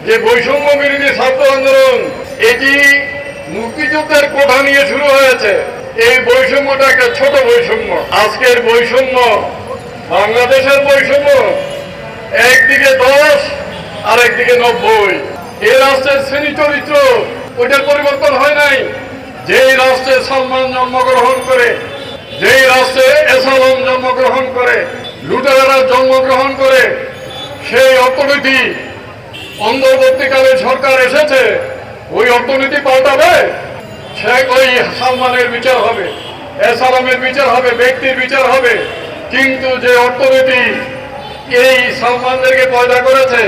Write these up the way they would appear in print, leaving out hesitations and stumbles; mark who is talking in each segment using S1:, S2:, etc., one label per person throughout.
S1: যে বৈষম্য বিরোধী ছাত্র আন্দোলন এটি মুক্তিযুদ্ধের কোঠা নিয়ে শুরু হয়েছে। এই বৈষম্যটা একটা ছোট বৈষম্য। আজকের বৈষম্য বাংলাদেশের বৈষম্য, একদিকে 10 আর একদিকে 90। এই রাষ্ট্রের শ্রেণী চরিত্র ওইটার পরিবর্তন হয় নাই। যেই রাষ্ট্রে সালমান জন্মগ্রহণ করে, যেই রাষ্ট্রে এসালম জন্মগ্রহণ করে, লুটেরারা জন্মগ্রহণ করে, সেই অর্থনীতি অন্তর্বর্তীকালে সরকার এসেছে, ওই অর্থনীতি পাল্টাবে। সে ওই সালমানের বিচার হবে, এসালামের বিচার হবে, ব্যক্তির বিচার হবে। কিন্তু যে অর্থনীতি এই সালমানদেরকে পয়দা করেছে,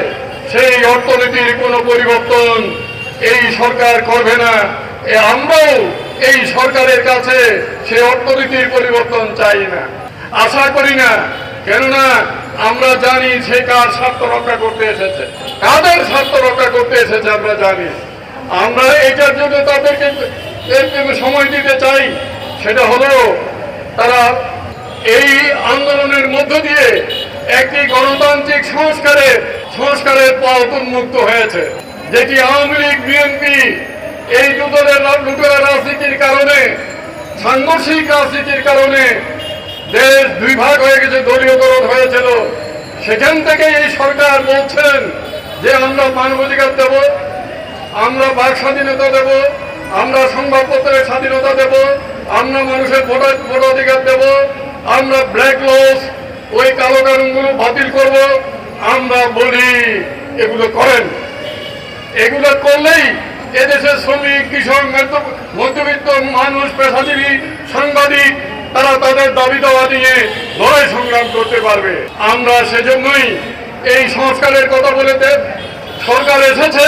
S1: সেই অর্থনীতির কোনো পরিবর্তন এই সরকার করবে না। আমরাও এই সরকারের কাছে সেই অর্থনীতির পরিবর্তন চাই না, আশা করি না। কেননা আমরা জানি সে কার স্বার্থ রক্ষা করতে এসেছে, কাদের স্বার্থ রক্ষা করতে এসেছে আমরা জানি। আমরা এটার জন্য তাদেরকে সময় দিতে চাই। সেটা হলো তারা এই আন্দোলনের মধ্য দিয়ে একটি গণতান্ত্রিক সংস্কারের পথ উন্মুক্ত হয়েছে, যেটি আওয়ামী লীগ, বিএনপি এই লুটেরা রাজনীতির কারণে, সাংঘর্ষিক রাজনীতির কারণে দেশ দুই ভাগ হয়ে গেছে, দলীয়করণ হয়েছিল। সেখান থেকে এই সরকার বলছেন যে আমরা মানবাধিকার দেব, আমরা বাক স্বাধীনতা দেব, আমরা সংবাদপত্রের স্বাধীনতা দেব, আমরা মানুষের ভোটাধিকার দেব, আমরা ব্ল্যাক লস ওই কালো কানুনগুলো বাতিল করব। আমরা বলি এগুলো করেন। এগুলো করলেই এদেশের শ্রমিক, কৃষক, মধ্যবিত্ত মানুষ, পেশাজীবী, সাংবাদিক তারা তাদের দাবি দাওয়া নিয়ে লড়াই সংগ্রাম করতে পারবে। আমরা সেজন্যই এই সংস্কারের কথা বলে সরকার এসেছে।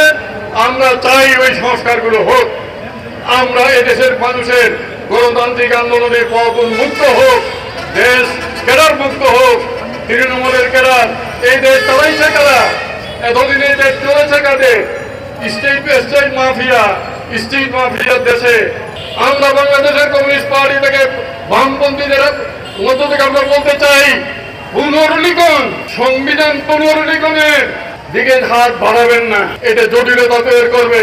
S1: আমরা চাই ওই সংস্কারগুলো হোক। আমরা এদেশের মানুষের গণতান্ত্রিক আন্দোলনের পথ উন্মুক্ত হোক, দেশ কেডার মুক্ত হোক। তৃণমূলের কেডার এই দেশ চালাইছে কারা? এতদিন এই দেশ চলেছে কাদের? স্টেট মাফিয়ার দেশে। আমরা বাংলাদেশের কমিউনিস্ট পার্টি থেকে বামপন্থীদের মধ্য থেকে আমরা বলতে চাই, পুনর্লিখন, সংবিধান পুনর্লিখনের দিকে হাত বাড়াবেন না। এটা জটিলতা তৈরি করবে,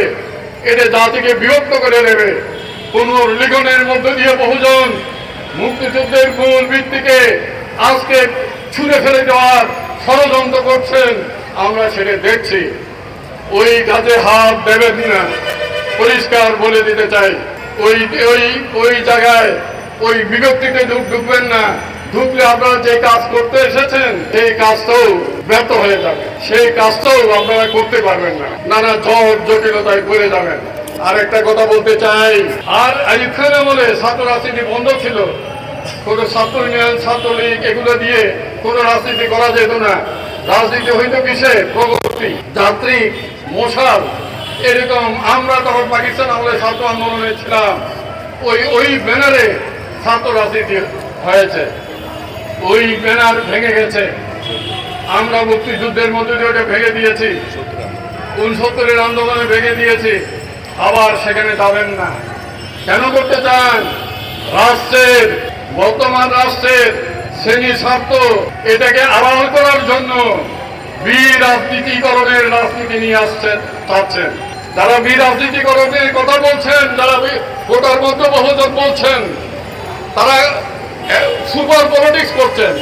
S1: এটা জাতিকে বিভক্ত করে নেবে। পুনর্লিখনের মধ্য দিয়ে বহুজন মুক্তিযুদ্ধের মূল ভিত্তিকে আজকে ছুঁড়ে ফেলে দেওয়ার ষড়যন্ত্র করছেন, আমরা সেটা দেখছি। ওই কাজে হাত দেবেন না, পরিষ্কার বলে দিতে চাই। ওই জায়গায় ওই বিভক্তিতে ঢুকবেন না। ঢুকলে আপনারা যে কাজ করতে এসেছেন সেই কাজটাও ব্যর্থ হয়ে যাবে, সেই কাজটাও আপনারা করতে পারবেন না, নানা ঝড় জটিলতায় পড়ে যাবেন। আর একটা কথা বলতে চাই, আর আইয়ুব খান আমলে ছাত্র রাজনীতি বন্ধ ছিল। কোনো ছাত্র ইউনিয়ন, ছাত্রলীগ এগুলো দিয়ে কোনো রাজনীতি করা যেত না। রাজনীতি হইত কিসে? প্রগতি, যাত্রী, মশাল, এরকম। আমরা তখন পাকিস্তান আমলে ছাত্র আন্দোলনে ছিলাম, ওই ব্যানারে ছাত্র রাজনীতি হয়েছে। ওই ব্যানার ভেঙে গেছে। আমরা মুক্তিযুদ্ধের মধ্যে দিয়ে ওটা ভেঙে দিয়েছি, 69-এর আন্দোলনে ভেঙে দিয়েছি। আবার সেখানে যাবেন না। কেন করতে চান? রাষ্ট্রের, বর্তমান রাষ্ট্রের শ্রেণী স্বার্থ এটাকে আড়াল করার জন্য বিরাজনীতিকরণের রাজনীতি নিয়ে চাচ্ছেন। যারা বিরাজনীতিকরণের কথা বলছেন, যারা ভোটার মধ্যে বহুজন বলছেন, তারা সুপার পলিটিক্স করছেন।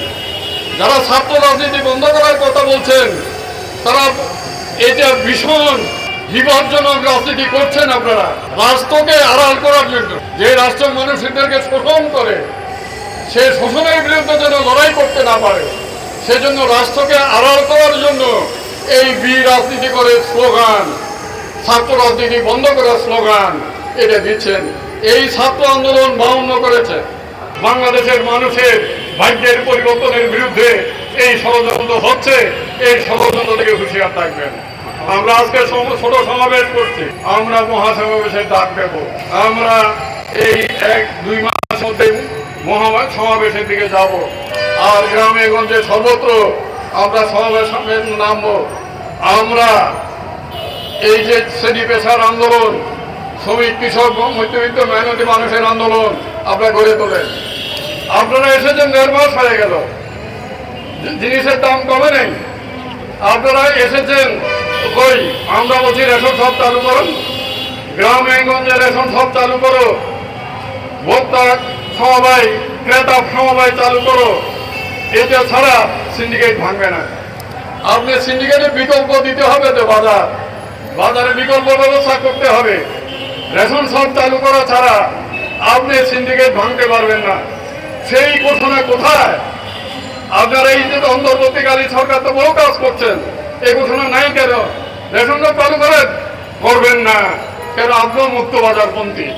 S1: যারা ছাত্র রাজনীতি বন্ধ করার কথা বলছেন, তারা এটা ভীষণ বিপজ্জনক রাজনীতি করছেন। আপনারা রাষ্ট্রকে আড়াল করার জন্য, যে রাষ্ট্র মানুষদেরকে শোষণ করে, সে শোষণের বিরুদ্ধে যেন লড়াই করতে না পারে, সেজন্য রাষ্ট্রকে আড়াল করার জন্য এই বিরাজনীতি করে স্লোগান, ছাত্র রাজনীতি বন্ধ করার স্লোগান এটা দিচ্ছেন। এই ছাত্র আন্দোলন 52 করেছে। বাংলাদেশের মানুষের ভাগ্যের পরিবর্তনের বিরুদ্ধে এই ষড়যন্ত্র হচ্ছে। এই ষড়যন্ত্র থেকে হুঁশিয়ার থাকবেন। আমরা আজকে ছোট সমাবেশ করছি, আমরা মহাসমাবেশের ডাক দেব। আমরা এই 1-2 মাসের মধ্যে সমাবেশের দিকে যাব। আর গ্রামে গঞ্জে সর্বত্র আমরা সমাবেশে নামবো। আমরা এই যে শ্রেণী পেশার আন্দোলন, শ্রমিক, কৃষক, মধ্যবিত্ত মেহনতি মানুষের আন্দোলন আপনারা গড়ে তোলেন। আপনারা এসেছেন 1.5 মাস হয়ে গেল, জিনিসের দাম কমে নেই। আপনারা এসেছেন কই আমরা বলছি রেশন সব চালু করুন, গ্রামে গঞ্জে রেশন সব চালু করো, ভোক্তা সমবায় ক্রেতা সমবায় চালু করো। এটা ছাড়া সিন্ডিকেট ভাঙবে না। আপনি সিন্ডিকেটের বিকল্প দিতে হবে তো, বাজারে বিকল্প ব্যবস্থা করতে হবে। রেশন সব চালু করা ছাড়া আপনি সিন্ডিকেট ভাঙতে পারবেন না। সেই ঘোষণা কোথায়? আপনারা এই যে অন্তর্বর্তীকালীন সরকার তো বহু কাজ করছেন, এই ঘোষণা নাই কেন? রেশন কার্ড চালু করেন, করবেন না কেন? আপনিও মুক্ত বাজারপন্থী,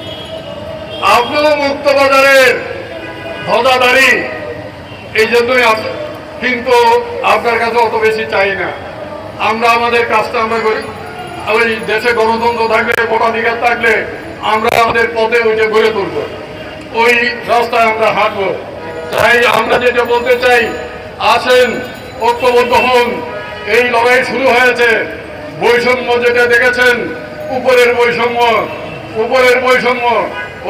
S1: আপনিও মুক্ত বাজারের ধ্বজাধারী, এই জন্যই আছে। কিন্তু আপনার কাছে অত বেশি চাই না। আমরা আমাদের কাজটা আমরা করি। ওই দেশে গণতন্ত্র থাকলে, ভোটাধিকার থাকলে আমরা আমাদের পথে ওইটা গড়ে তুলব, ওই রাস্তায় আমরা হাঁটবো। তাই আমরা যেটা বলতে চাই, আসেন ঐক্যবদ্ধ হন। এই লড়াই শুরু হয়েছে। বৈষম্য যেটা দেখেছেন, উপরের বৈষম্য,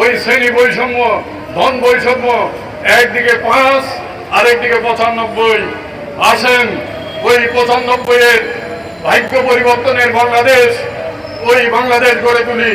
S1: ওই শ্রেণী বৈষম্য, ধন বৈষম্য, একদিকে 5 আরেকদিকে 95। আসেন ওই 95-এর ভাগ্য পরিবর্তনের বাংলাদেশ, ওই বাংলাদেশ গড়ে তুলি।